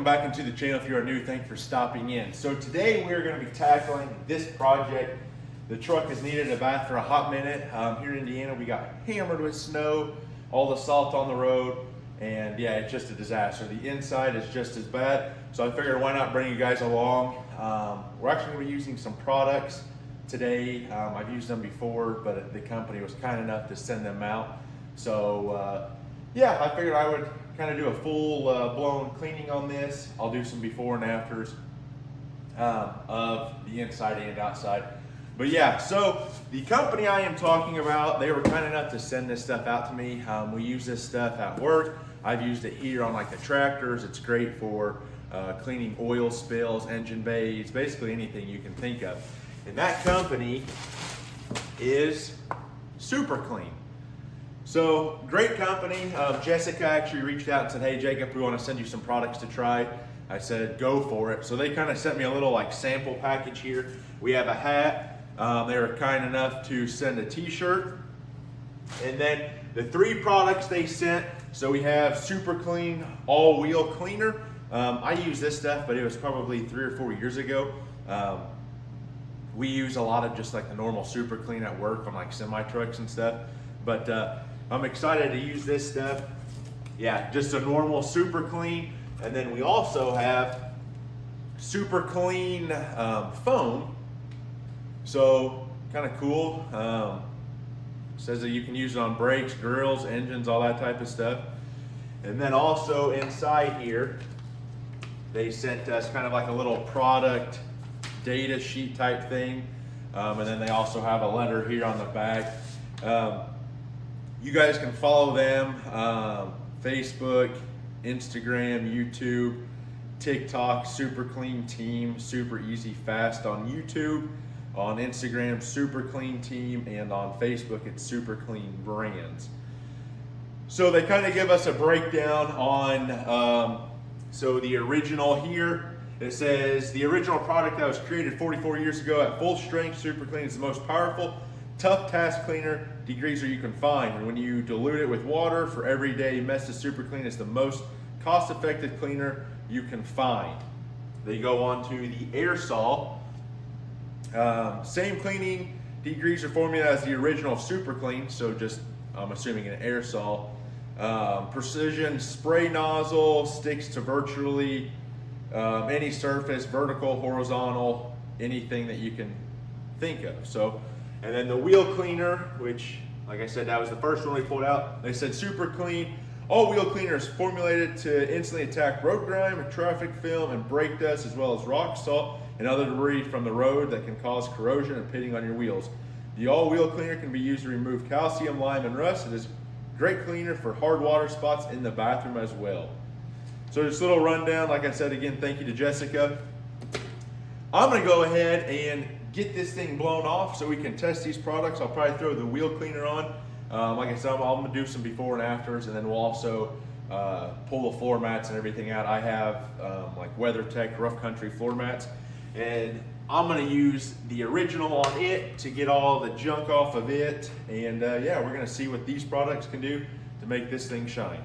back into the channel. If you are new, thank you for stopping in. So today we're going to be tackling this project. The truck has needed a bath for a hot minute. Here in Indiana, we got hammered with snow, all the salt on the road, and yeah, it's just a disaster. The inside is just as bad. So I figured why not bring you guys along. We're actually going to be using some products today. I've used them before, but the company was kind enough to send them out. So yeah, I figured I would kind of do a full blown cleaning on this. I'll do some before and afters of the inside and outside. But yeah, so the company I am talking about, they were kind enough to send this stuff out to me. We use this stuff at work. I've used it here on like the tractors. It's great for cleaning oil spills, engine bays, basically anything you can think of. And that company is Super Clean. So great company. Jessica actually reached out and said, hey Jacob, we want to send you some products to try. I said, go for it. So they kind of sent me a little like sample package here. We have a hat. They were kind enough to send a t-shirt. And then the 3 products they sent. So we have Super Clean all-wheel cleaner. I use this stuff, but it was probably 3 or 4 years ago. We use a lot of just like the normal Super Clean at work on like semi trucks and stuff. But I'm excited to use this stuff. Yeah, just a normal Super Clean. And then we also have Super Clean foam. So kind of cool. Says that you can use it on brakes, grills, engines, all that type of stuff. And then also inside here, they sent us kind of like a little product data sheet type thing. And then they also have a letter here on the back. You guys can follow them, Facebook, Instagram, YouTube, TikTok, Super Clean Team, Super Easy Fast on YouTube, on Instagram, Super Clean Team, and on Facebook, it's Super Clean Brands. So they kind of give us a breakdown on, so the original here, it says, the original product that was created 44 years ago at full strength, Super Clean is the most powerful, tough task cleaner degreaser you can find. And when you dilute it with water for everyday messes, Super Clean is the most cost-effective cleaner you can find. They go on to the aerosol. Same cleaning degreaser formula as the original Super Clean, so just I'm assuming an aerosol. Precision spray nozzle, sticks to virtually any surface, vertical, horizontal, anything that you can think of. So, and then the wheel cleaner, which, like I said, that was the first one we pulled out. They said Super Clean. All wheel cleaner is formulated to instantly attack road grime, traffic film, and brake dust, as well as rock, salt, and other debris from the road that can cause corrosion and pitting on your wheels. The all wheel cleaner can be used to remove calcium, lime, and rust. It is a great cleaner for hard water spots in the bathroom as well. So just a little rundown. Like I said, again, thank you to Jessica. I'm gonna go ahead and get this thing blown off so we can test these products. I'll probably throw the wheel cleaner on. Like I said, I'm gonna do some before and afters, and then we'll also pull the floor mats and everything out. I have like WeatherTech rough country floor mats, and I'm gonna use the original on it to get all the junk off of it. And yeah, we're gonna see what these products can do to make this thing shine.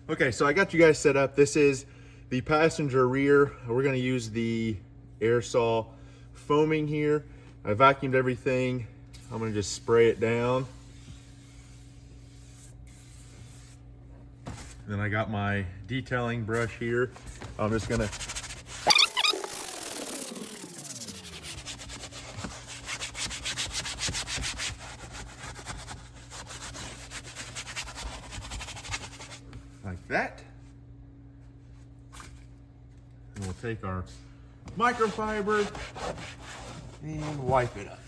Okay, so I got you guys set up. This is the passenger rear. We're gonna use the aerosol foaming here. I vacuumed everything. I'm gonna just spray it down. And then I got my detailing brush here. I'm just gonna like that. And we'll take our microfiber and wipe it up.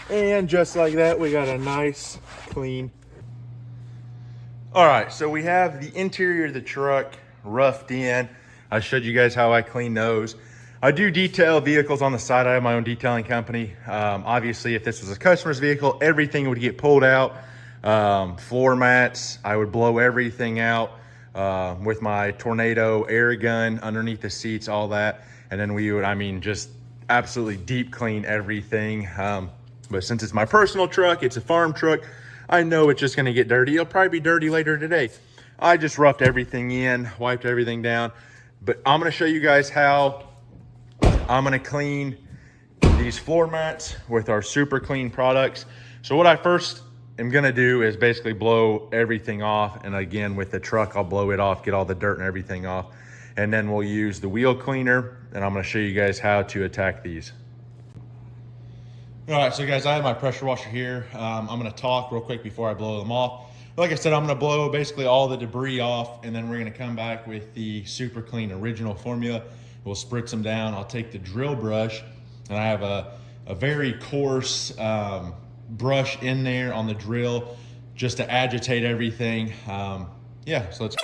And just like that, we got a nice clean. All right, so we have the interior of the truck roughed in. I showed you guys how I clean those. I do detail vehicles on the side. I have my own detailing company. Obviously, if this was a customer's vehicle, everything would get pulled out. Floor mats, I would blow everything out with my tornado air gun underneath the seats, all that. And then we would, I mean, just absolutely deep clean everything. But since it's my personal truck, it's a farm truck, I know it's just gonna get dirty. It'll probably be dirty later today. I just roughed everything in, wiped everything down. But I'm gonna show you guys how I'm gonna clean these floor mats with our super clean products. So what I first am gonna do is basically blow everything off. And again, with the truck, I'll blow it off, get all the dirt and everything off. And then we'll use the wheel cleaner, and I'm gonna show you guys how to attack these. All right, so guys, I have my pressure washer here. I'm gonna talk real quick before I blow them off. Like I said, I'm gonna blow basically all the debris off, and then we're gonna come back with the super clean original formula. We'll spritz them down. I'll take the drill brush, and I have a very coarse brush in there on the drill just to agitate everything. Yeah, so let's.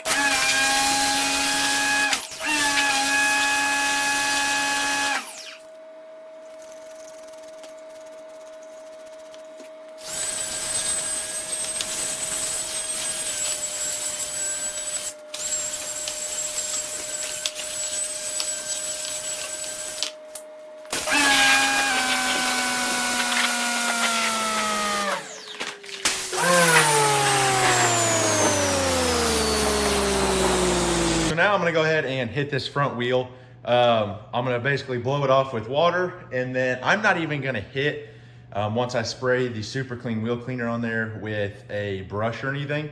Now I'm gonna go ahead and hit this front wheel. I'm gonna basically blow it off with water, and then I'm not even gonna hit, once I spray the super clean wheel cleaner on there with a brush or anything.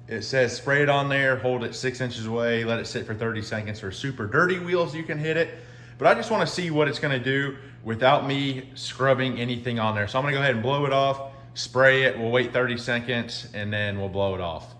It says spray it on there, hold it 6 inches away, let it sit for 30 seconds. For super dirty wheels, you can hit it. But I just wanna see what it's gonna do without me scrubbing anything on there. So I'm gonna go ahead and blow it off, spray it, we'll wait 30 seconds, and then we'll blow it off.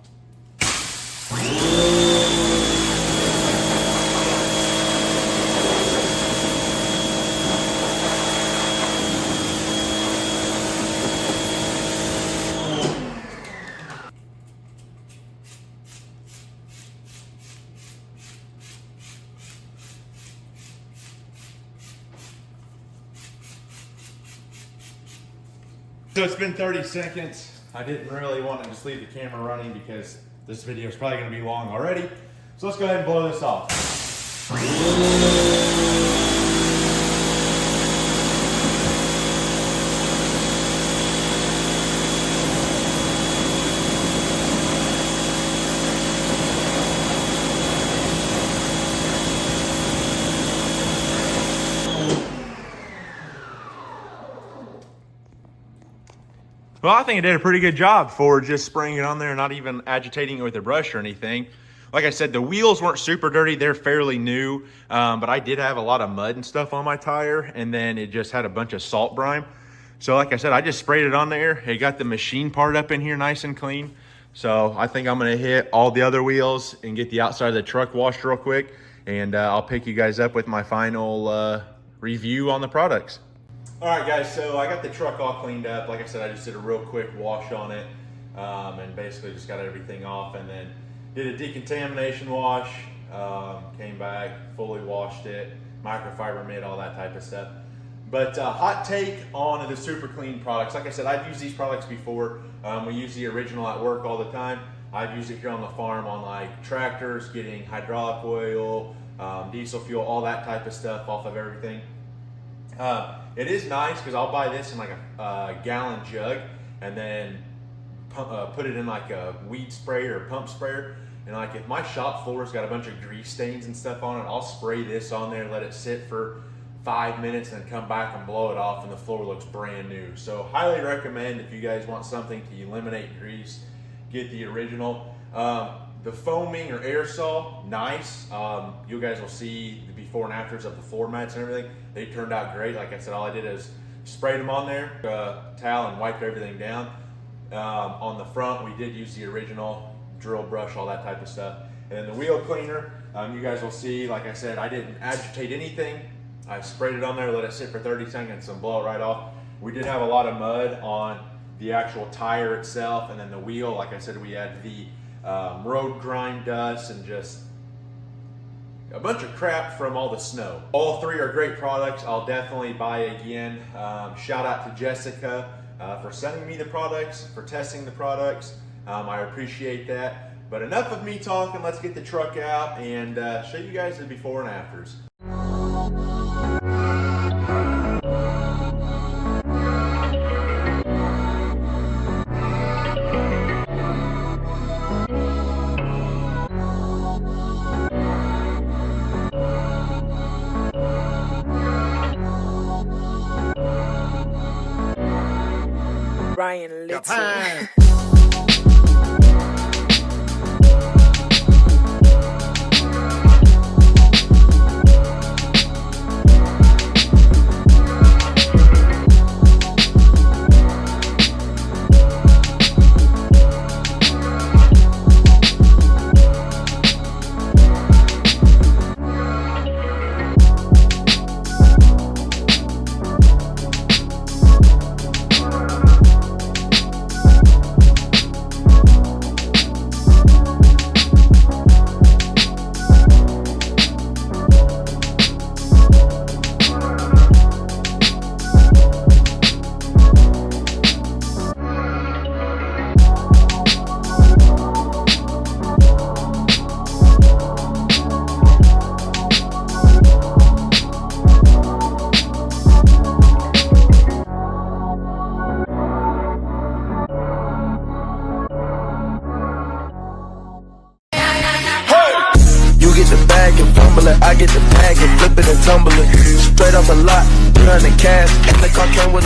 So it's been 30 seconds. I didn't really want to just leave the camera running because this video is probably going to be long already. So let's go ahead and blow this off. Well, I think it did a pretty good job for just spraying it on there, not even agitating it with a brush or anything. Like I said, the wheels weren't super dirty. They're fairly new, but I did have a lot of mud and stuff on my tire, and then it just had a bunch of salt brine. So like I said, I just sprayed it on there. It got the machine part up in here nice and clean. So I think I'm gonna hit all the other wheels and get the outside of the truck washed real quick, and I'll pick you guys up with my final review on the products. All right, guys, so I got the truck all cleaned up. Like I said, I just did a real quick wash on it, and basically just got everything off, and then did a decontamination wash, came back, fully washed it, microfiber mitt, all that type of stuff. But hot take on the super clean products. Like I said, I've used these products before. We use the original at work all the time. I've used it here on the farm on like tractors, getting hydraulic oil, diesel fuel, all that type of stuff off of everything. It is nice because I'll buy this in like a gallon jug and then put it in like a weed sprayer or pump sprayer. And like if my shop floor's got a bunch of grease stains and stuff on it, I'll spray this on there, let it sit for 5 minutes, and then come back and blow it off, and the floor looks brand new. So highly recommend, if you guys want something to eliminate grease, get the original. The foaming or aerosol, nice. You guys will see the before and afters of the floor mats and everything. They turned out great. Like I said, all I did is sprayed them on there, towel, and wiped everything down. On the front, we did use the original drill brush, all that type of stuff. And then the wheel cleaner, you guys will see, like I said, I didn't agitate anything. I sprayed it on there, let it sit for 30 seconds and blow it right off. We did have a lot of mud on the actual tire itself, and then the wheel. Like I said, we had the road grind dust and just a bunch of crap from all the snow. All three are great products. I'll definitely buy again. Shout out to Jessica for sending me the products, for testing the products. I appreciate that. But enough of me talking. Let's get the truck out and show you guys the before and afters. Ryan Little. I get the bag and flip it and tumble it. Straight off the lot, 300 cash. And the car came with